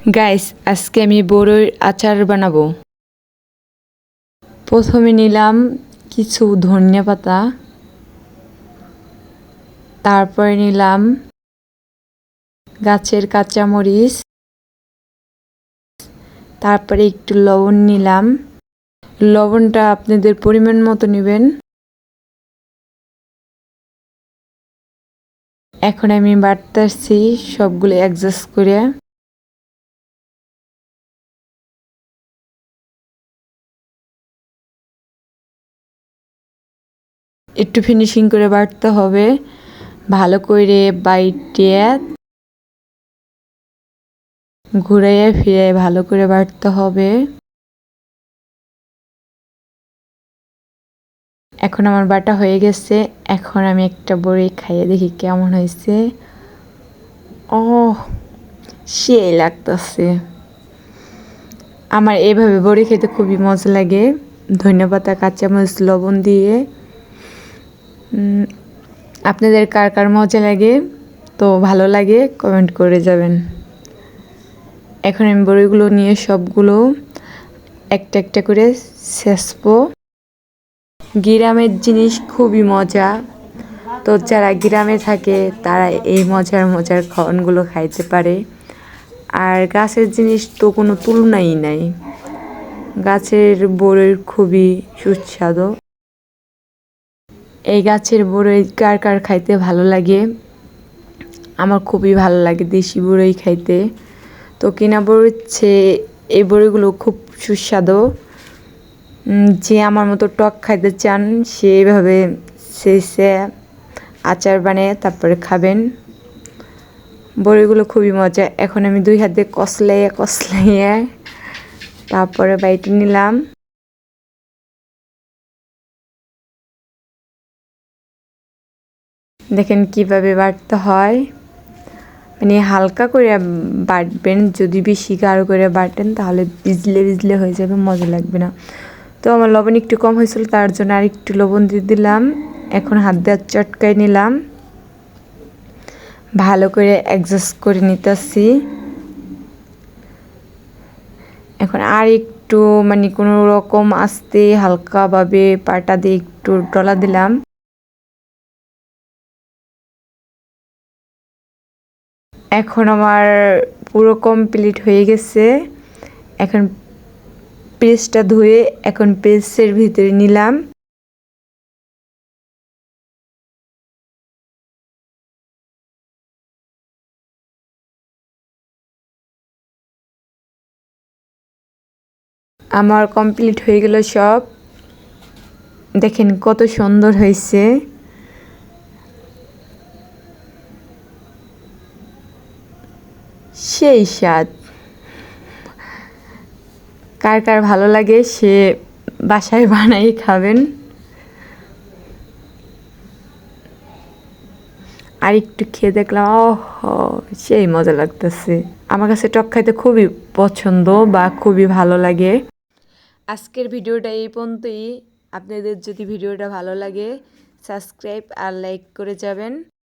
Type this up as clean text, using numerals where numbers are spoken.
Guys, আজকে আমি বড়ইর আচার বানাবো। প্রথমে নিলাম কিছু ধনিয়া পাতা, তারপরে নিলাম গাছের কাঁচামরিচ, তারপরে একটু লবণ নিলাম। লবণটা আপনাদের পরিমাণ মতো নেবেন। এখন আমি বাটতেছি সবগুলো অ্যাডজাস্ট করে। একটু ফিনিশিং করে বাটতে হবে, ভালো করে বাইটে ঘুরাইয়ে ফিরে ভালো করে বাটতে হবে। এখন আমার বাটা হয়ে গেছে। এখন আমি একটা বড়ি খাইয়ে দেখি কেমন হয়েছে। ও, সেই লাগতেছে। আমার এইভাবে বড়ি খেতে খুবই মজা লাগে, ধনেপাতা কাঁচামরিচ লবণ দিয়ে। আপনাদের কার কার মজা লাগে, তো ভালো লাগে কমেন্ট করে যাবেন। এখন আমি বড়িগুলো নিয়ে সবগুলো একটা একটা করে ছেঁচবো। গ্রামের জিনিস খুবই মজা, তো যারা গ্রামে থাকে তারা এই মজার খাওয়ানগুলো খাইতে পারে। আর গাছের জিনিস তো কোনো তুলনাই নাই। গাছের বড়ির খুবই সুস্বাদু। এই গাছের বড়ই কার কার খাইতে ভালো লাগে? আমার খুবই ভালো লাগে দেশি বড়ই খাইতে। তো কিনা বড়ির চেয়ে এই বড়িগুলো খুব সুস্বাদু। যে আমার মতো টক খাইতে চান সে এভাবে ছেঁচে আচার বানিয়ে তারপরে খাবেন। বড়িগুলো খুবই মজা। এখন আমি 2 হাত দিয়ে কসলাইয়ে তারপরে বাইটে নিলাম। দেখেন কিভাবে বাটতে হয়, মানে হালকা করে বাটবেন। যদি বেশি গাঢ় করে বাটেন তাহলে ভিজলে হয়ে যাবে, মজা লাগবে না। তো আমার লবণ একটু কম হয়েছিল, তার জন্য আর একটু লবণ দিয়ে দিলাম। এখন হাত দিয়ে চটকাই নিলাম, ভালো করে অ্যাডজাস্ট করে নিতেছি। এখন আর একটু মানে কোনো রকম আস্তে হালকাভাবে পাটা দিয়ে একটু ডলা দিলাম। এখন আমার পুরো কমপ্লিট হয়ে গেছে। এখন পেস্টটা ধুয়ে এখন পেস্টের ভিতরে নিলাম। আমার কমপ্লিট হয়ে গেল সব। দেখেন কত সুন্দর হয়েছে। সেই স্বাদ। কার কার ভালো লাগে সে বাসায় বানাই খাবেন। আর একটু খেয়ে দেখলাম, সেই মজা লাগতেছে। আমার কাছে টক খাইতে খুবই পছন্দ বা খুবই ভালো লাগে। আজকের ভিডিওটা এই পর্যন্তই। আপনাদের যদি ভিডিওটা ভালো লাগে সাবস্ক্রাইব আর লাইক করে যাবেন।